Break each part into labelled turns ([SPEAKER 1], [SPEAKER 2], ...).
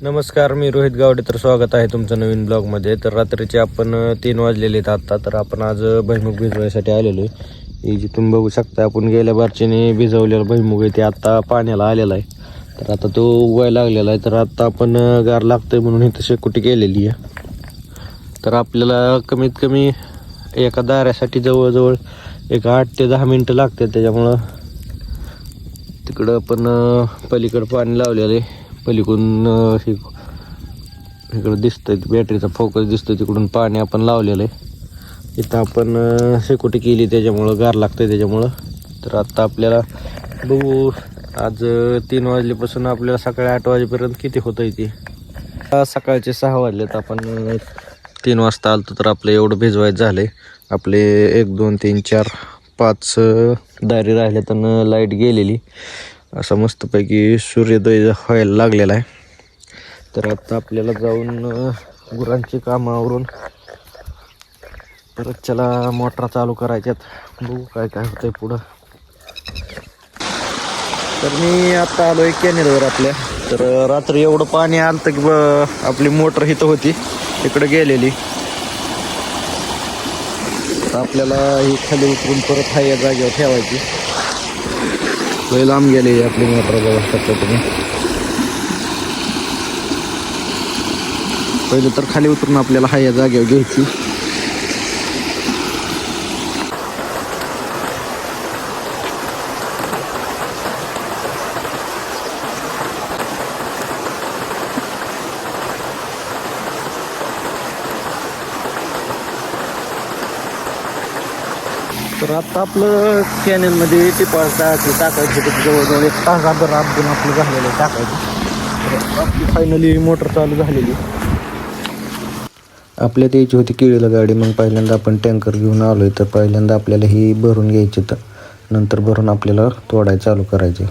[SPEAKER 1] नमस्कार, मी रोहित गावडे. तर स्वागत आहे तुमचं नवीन ब्लॉगमध्ये. तर रात्रीचे आपण 3 वाजलेले आहेत आत्ता. तर आपण आज भुईमुग भिजवायसाठी आलेलो आहे. हे जिथून बघू शकता आपण गेल्या बारचीने भिजवलेला भुईमुग आहे ते आत्ता पाण्याला आलेला आहे. तर आता तो उगवायला लागलेला आहे. तर आत्ता आपण गार लागतोय म्हणून इथं शेकोटी केलेली आहे. तर आपल्याला कमीत कमी एका दाऱ्यासाठी जवळजवळ एक 8 ते 10 मिनटं लागतात. त्याच्यामुळं तिकडं आपण पलीकडं पाणी लावलेलं आहे. पलीकडून इकडं दिसतंय बॅटरीचा फोकस दिसतोय, तिकडून पाणी आपण लावलेलं आहे. इथं आपण शेकोटी केली त्याच्यामुळं गार लागतंय त्याच्यामुळं. तर आत्ता आपल्याला बघू आज 3 वाजल्यापासून आपल्याला सकाळी 8 वाजेपर्यंत किती होतं ते. सकाळचे 6 वाजलेत, आपण 3 वाजता आलतो. तर आपलं एवढं भिजवायचं झालंय. आपले 1 2 3 4 5 दारी राहिल्या तर लाईट गेलेली. असा मस्तपैकी सूर्योदय व्हायला लागलेला आहे. तर आता आपल्याला जाऊन गुरांची कामावरून परत त्याला मोटरा चालू करायच्यात. बघू काय काय होतंय पुढं. तर मी आता आलो आहे कॅनेलवर आपल्या. तर रात्री एवढं पाणी आलं की आपली मोटर इथं होती तिकडं गेलेली. तर आपल्याला ही खाली उतरून परत या जागेवर ठेवायची. लय लांब गेली आपली मोटर बघू शकता तुम्ही. पहिले तर खाली उतरून आपल्याला या जागेवर घ्यायची. तर आता आपलं कॅनेलमध्ये टिपाळ टाकायची जवळजवळ 1 तासाभर आपलं झालेलं आहे टाकायचं. तर आपली फायनली मोटर चालू झालेली. आपल्या द्यायची होती केळीला गाडी. मग पहिल्यांदा आपण टँकर घेऊन आलोय. तर पहिल्यांदा आपल्याला ही भरून घ्यायची, तर नंतर भरून आपल्याला तोडाय चालू करायचे.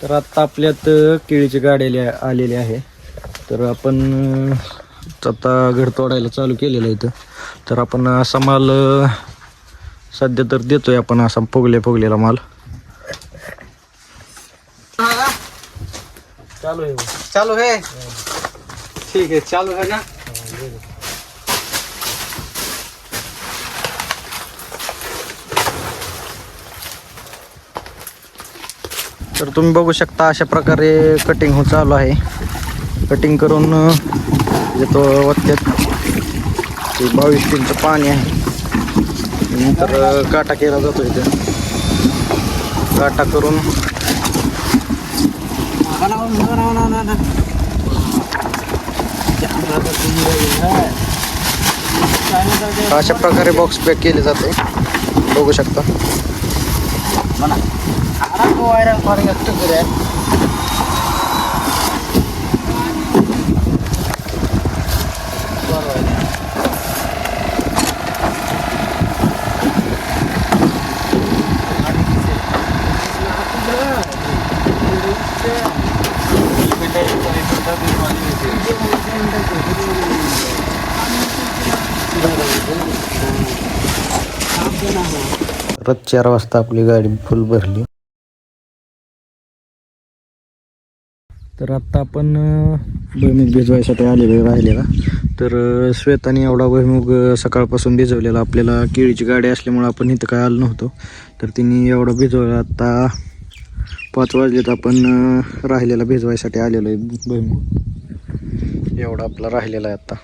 [SPEAKER 1] तर आत्ता आपल्यात केळीची गाडी आलेली आहे. तर आपण आता घड तोडायला चालू केलेलं आहे इथं. तर आपण असा माल सध्या तर देतोय आपण, असा फुगलेला माल
[SPEAKER 2] चालू है. ठीक है, चालू है ना.
[SPEAKER 1] तर तुम्ही बघू शकता अशा प्रकारे कटिंग चालू आहे. कटिंग करून येतो वत्त्यात 22 इंच पाणी आहे. नंतर काटा केला जातो इथे. काटा करून अशा प्रकारे बॉक्स पॅक केले जाते. बघू शकता. परत 4 वाजता आपली गाडी फुल भरली. तर आत्ता आपण भुईमुग भिजवायसाठी आलेलो राहिलेला. तर श्वेताने एवढा भुईमुग सकाळपासून भिजवलेला. आपल्याला केळीची गाडी असल्यामुळं आपण इथं काय आलो नव्हतो. तर तिने एवढा भिजवला. आत्ता 5 वाजलेत, आपण राहिलेला भिजवायसाठी आलेलो आहे भुईमुग. एवढा आपला राहिलेला आहे आत्ता.